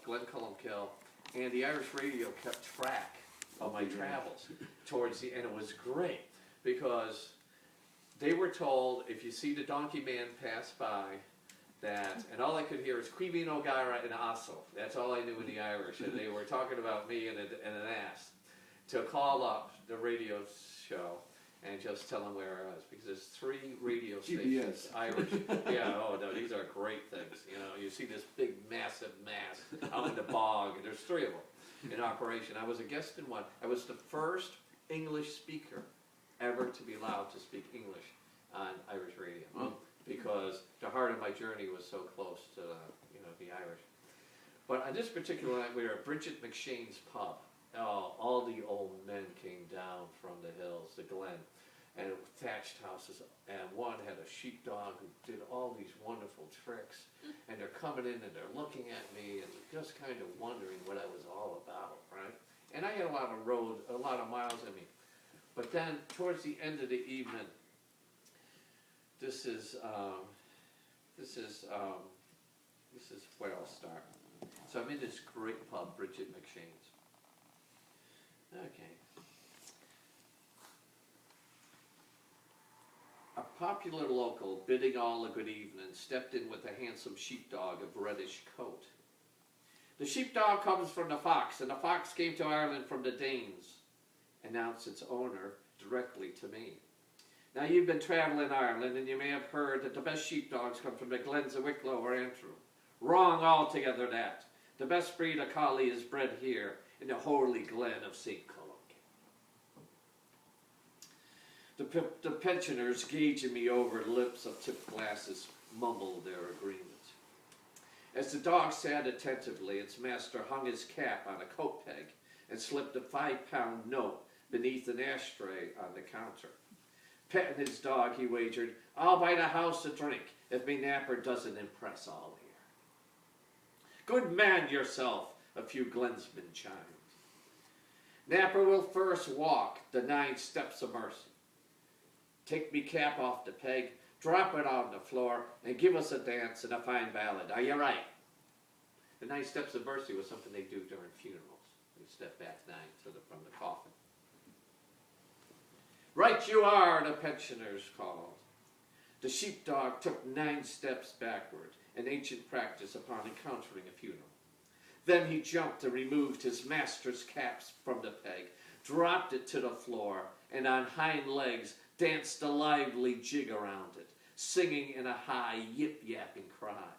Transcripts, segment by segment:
Glen Columkill, and the Irish radio kept track of my travels towards the, and it was great because they were told if you see the donkey man pass by, that, and all I could hear is Queeveen O'Gara and Asso. That's all I knew in the Irish, and they were talking about me and an ass. To call up the radio show and just tell them where I was, because there's 3 radio stations, Irish. Yeah, oh no, these are great things. You know, you see this big, massive mass out in the bog, and there's 3 of them in operation. I was a guest in one. I was the first English speaker ever to be allowed to speak English on Irish radio. Oh. Because the heart of my journey was so close to the Irish. But on this particular night, we were at Bridget McShane's pub. All the old men came down from the hills, the Glen, and thatched houses. And one had a sheepdog who did all these wonderful tricks. And they're coming in and they're looking at me and just kind of wondering what I was all about, right? And I had a lot of miles in me. But then towards the end of the evening, this is where I'll start. So I'm in this great pub, Bridget McShane's. Okay. A popular local, bidding all a good evening, stepped in with a handsome sheepdog of reddish coat. The sheepdog comes from the fox, and the fox came to Ireland from the Danes, announced its owner directly to me. Now you've been traveling Ireland, and you may have heard that the best sheepdogs come from the glens of Wicklow or Antrim. Wrong altogether that. The best breed of collie is bred here in the holy glen of St. Columkill. The pensioners gauging me over lips of tipped glasses mumbled their agreement. As the dog sat attentively, its master hung his cap on a coat peg and slipped a 5-pound note beneath an ashtray on the counter. Petting his dog, he wagered, "I'll buy the house a drink if me napper doesn't impress all here." "Good man yourself," a few glensmen chimed. "Napper will first walk the 9 steps of mercy. Take me cap off the peg, drop it on the floor, and give us a dance and a fine ballad. Are you right?" The 9 steps of mercy was something they do during funerals. They step back 9 from the coffin. "Right you are," the pensioners called. The sheepdog took 9 steps backward, an ancient practice upon encountering a funeral. Then he jumped and removed his master's caps from the peg, dropped it to the floor, and on hind legs danced a lively jig around it, singing in a high yip-yapping cry.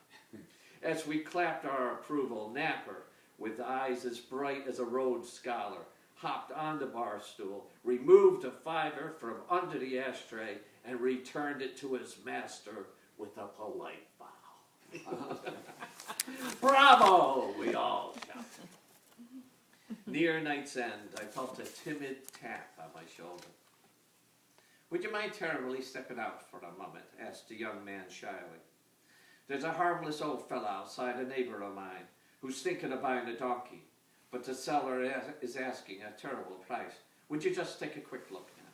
As we clapped our approval, Napper, with eyes as bright as a Rhodes Scholar, hopped on the bar stool, removed a 5er from under the ashtray, and returned it to his master with a polite bow. "Bravo!" we all shouted. Near night's end, I felt a timid tap on my shoulder. "Would you mind terribly stepping out for a moment?" asked the young man shyly. "There's a harmless old fellow outside, a neighbor of mine, who's thinking of buying a donkey, but the seller is asking a terrible price. Would you just take a quick look now?"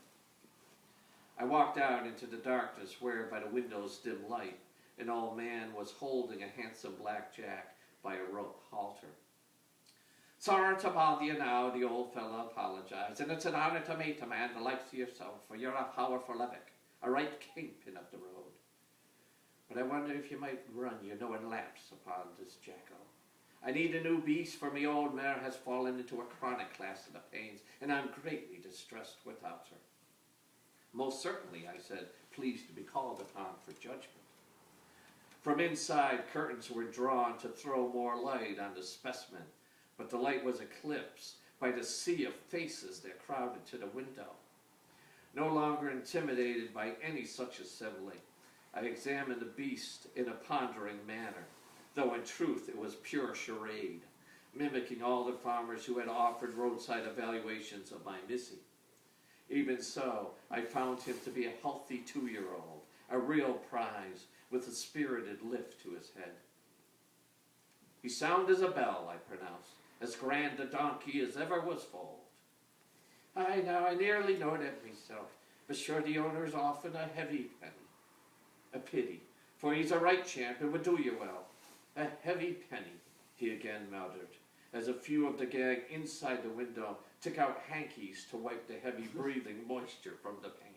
I walked out into the darkness where, by the window's dim light, an old man was holding a handsome black jack by a rope halter. "Sorry to bother you now," the old fellow apologized, "and it's an honor to meet a man the likes of yourself, for you're a powerful epic, a right kingpin of the road. But I wonder if you might run your knowing laps upon this jackal. I need a new beast, for me old mare has fallen into a chronic class of the pains, and I'm greatly distressed without her." "Most certainly," I said, pleased to be called upon for judgment. From inside, curtains were drawn to throw more light on the specimen, but the light was eclipsed by the sea of faces that crowded to the window. No longer intimidated by any such assembly, I examined the beast in a pondering manner, though in truth it was pure charade, mimicking all the farmers who had offered roadside evaluations of my missy. Even so, I found him to be a healthy 2-year-old, a real prize, with a spirited lift to his head. "He's sound as a bell," I pronounced, "as grand a donkey as ever was foaled." "Aye, now, I nearly know that myself, but sure the owner's often a heavy penny. A pity, for he's a right champ and would do you well. A heavy penny," he again muttered, as a few of the gang inside the window took out hankies to wipe the heavy breathing moisture from the pane.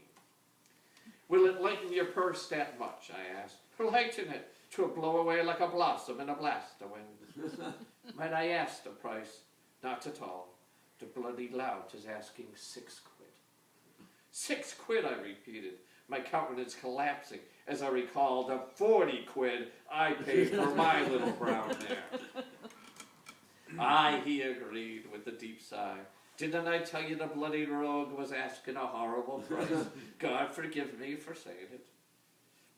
Will it lighten your purse that much? I asked. Lighten it. 'Twill blow away like a blossom in a blast of wind. Might I ask the price? Not at all. The bloody lout is asking 6 quid. 6 quid, I repeated, my countenance collapsing as I recalled the 40 quid I paid for my little brown mare. Aye, he agreed with a deep sigh. Didn't I tell you the bloody rogue was asking a horrible price? God forgive me for saying it.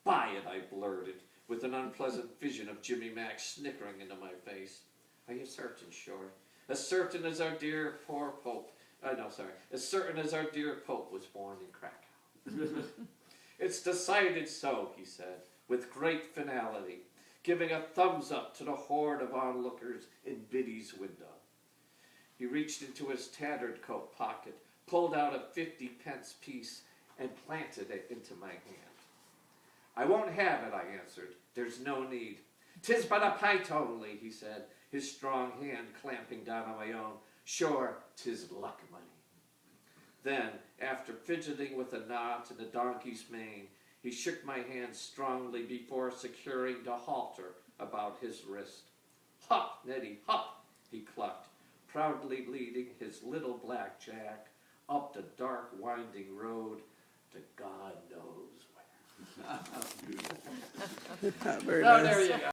Buy it, I blurted, with an unpleasant vision of Jimmy Mack snickering into my face. Are you certain, sure? As certain as our dear poor Pope, as certain as our dear Pope was born in Krakow. It's decided so, he said, with great finality, giving a thumbs up to the horde of onlookers in Biddy's window. He reached into his tattered coat pocket, pulled out a 50-pence piece, and planted it into my hand. I won't have it, I answered. There's no need. 'Tis but a pint only, he said, his strong hand clamping down on my own. Sure, 'tis luck money. Then, after fidgeting with a knot in the donkey's mane, he shook my hand strongly before securing the halter about his wrist. Hop, Neddy, hop, he clucked, proudly leading his little black Jack up the dark winding road to God knows where. Very Oh, nice. there you go.